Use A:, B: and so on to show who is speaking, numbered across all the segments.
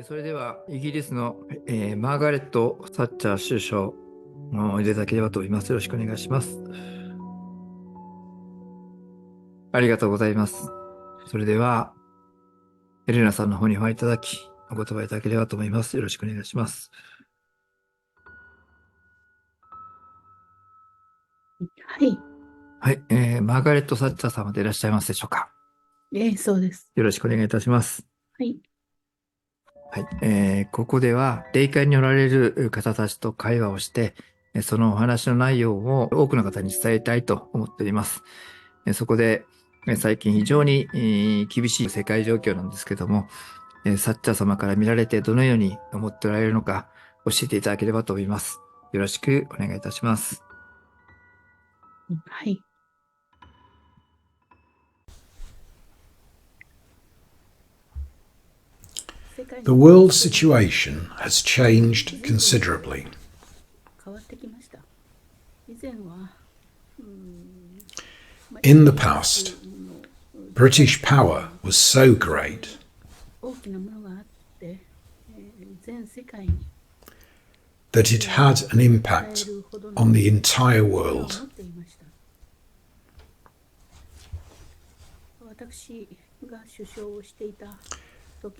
A: それではイギリスの、マーガレット・サッチャー首相を入れただければと思います。よろしくお願いします。ありがとうございます。それではエレナさんの方にお入りいただきお言葉いただければと思います。よろしくお願いします。
B: はい。
A: はい、マーガレット・サッチャー様でいらっしゃいますでしょうか。
B: そうです。
A: よろしくお願いいたします。
B: はい。
A: はい、ここでは霊界におられる方たちと会話をして、そのお話の内容を多くの方に伝えたいと思っております。そこで最近非常に厳しい世界状況なんですけども、サッチャー様から見られてどのように思っておられるのか教えていただければと思います。よろしくお願いいたします。
B: はい。
C: The world situation has changed considerably. In the past, British power was so great that it had an impact on the entire world.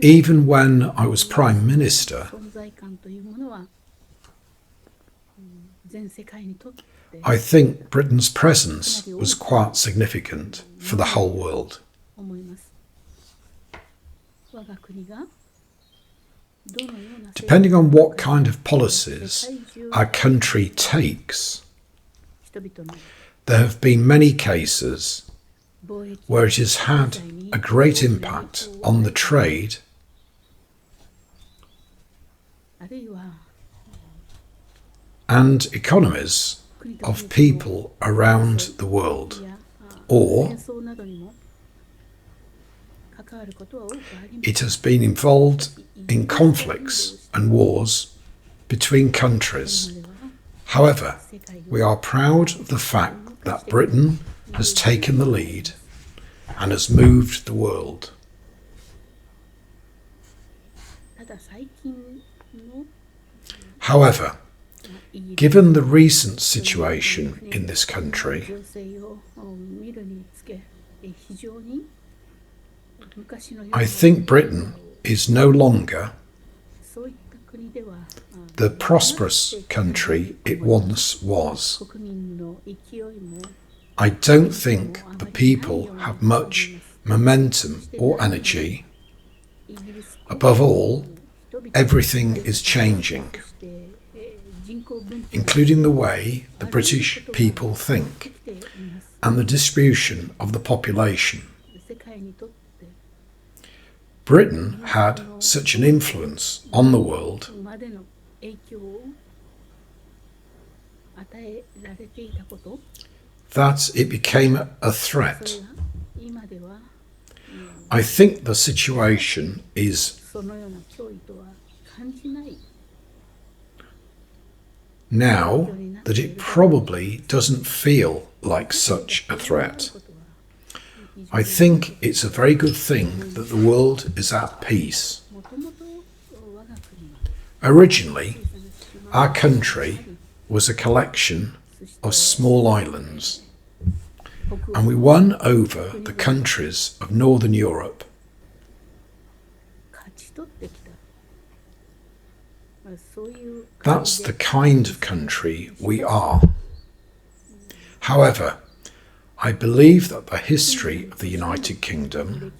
C: Even when I was Prime Minister, I think Britain's presence was quite significant for the whole world. Depending on what kind of policies our country takes, there have been many cases where it has had a great impact on the trade and economies of people around the world, or it has been involved in conflicts and wars between countries. However, we are proud of the fact that Britain has taken the lead and has moved the world. However, given the recent situation in this country, I think Britain is no longer the prosperous country it once was. I don't think the people have much momentum or energy. Above all, everything is changing, including the way the British people think and the distribution of the population. Britain had such an influence on the world that it became a threat. I think the situation is now that it probably doesn't feel like such a threat. I think it's a very good thing that the world is at peace. Originally, our country was a collection of small islands, and we won over the countries of Northern Europe. That's the kind of country we are. However, I believe that the history of the United Kingdom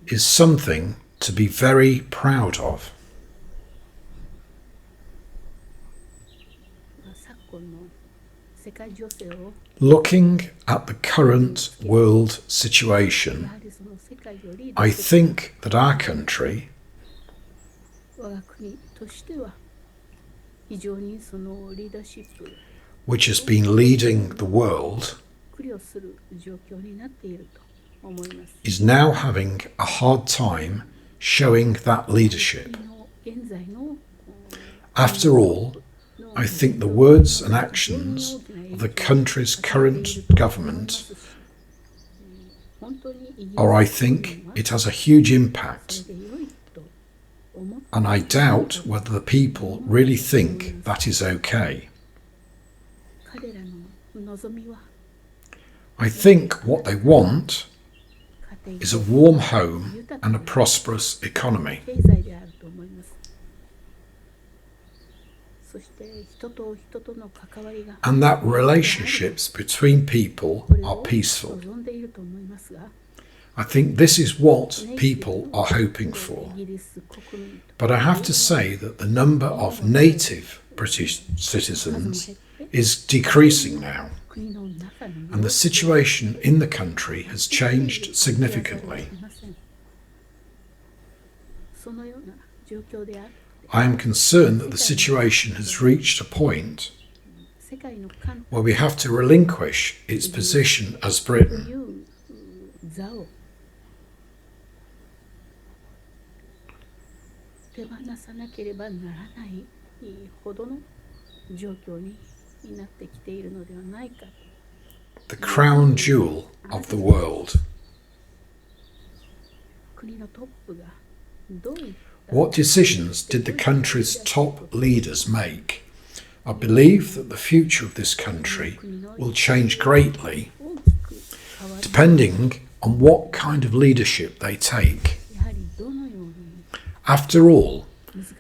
C: is something to be very proud of. Looking at the current world situation, I think that our country, which has been leading the world, is now having a hard time showing that leadership. After all, I think the words and actions of the country's current government I think it has a huge impact, and I doubt whether the people really think that is okay. I think what they want is a warm home and a prosperous economy. And that relationships between people are peaceful. I think this is what people are hoping for. But I have to say that the number of native British citizens is decreasing now, and the situation in the country has changed significantly. I am concerned that the situation has reached a point where we have to relinquish its position as Britain. The crown jewel of the world. What decisions did the country's top leaders make? I believe that the future of this country will change greatly depending on what kind of leadership they take. After all,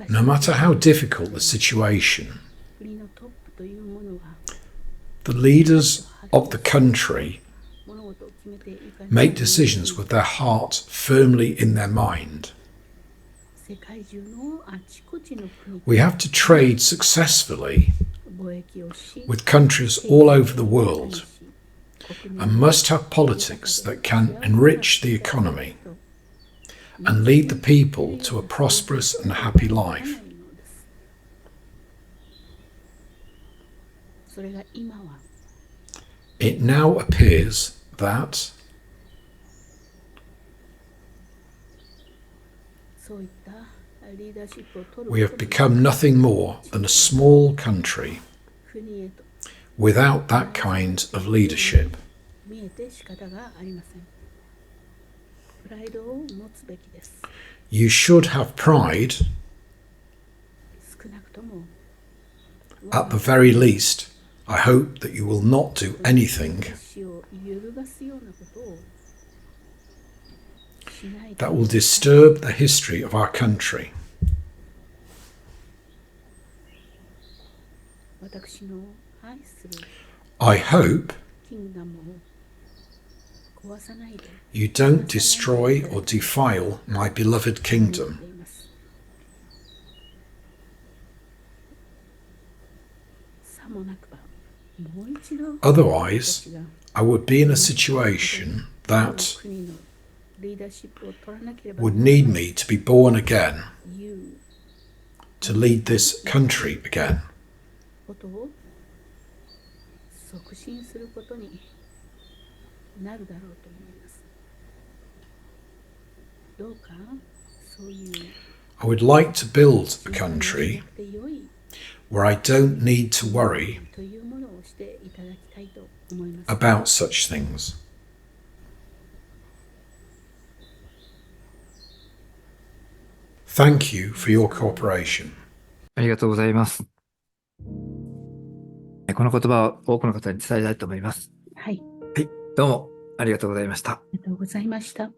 C: no matter how difficult the situation, the leaders of the country make decisions with their heart firmly in their mind. We have to trade successfully with countries all over the world and must have politics that can enrich the economy and lead the people to a prosperous and happy life. It now appears that we have become nothing more than a small country without that kind of leadership. You should have pride. At the very least, I hope that you will not do anything that will disturb the history of our country. I hope you don't destroy or defile my beloved kingdom. Otherwise, I would be in a situation that would need me to be born again to lead this country again. I would like to build a country where I don't need to worry about such things. Thank you for your cooperation.
A: ありがとうございます。この言葉を多くの方に伝えたいと思います。
B: はい。
A: はい、どうもありがとうございました。
B: ありがとうございました。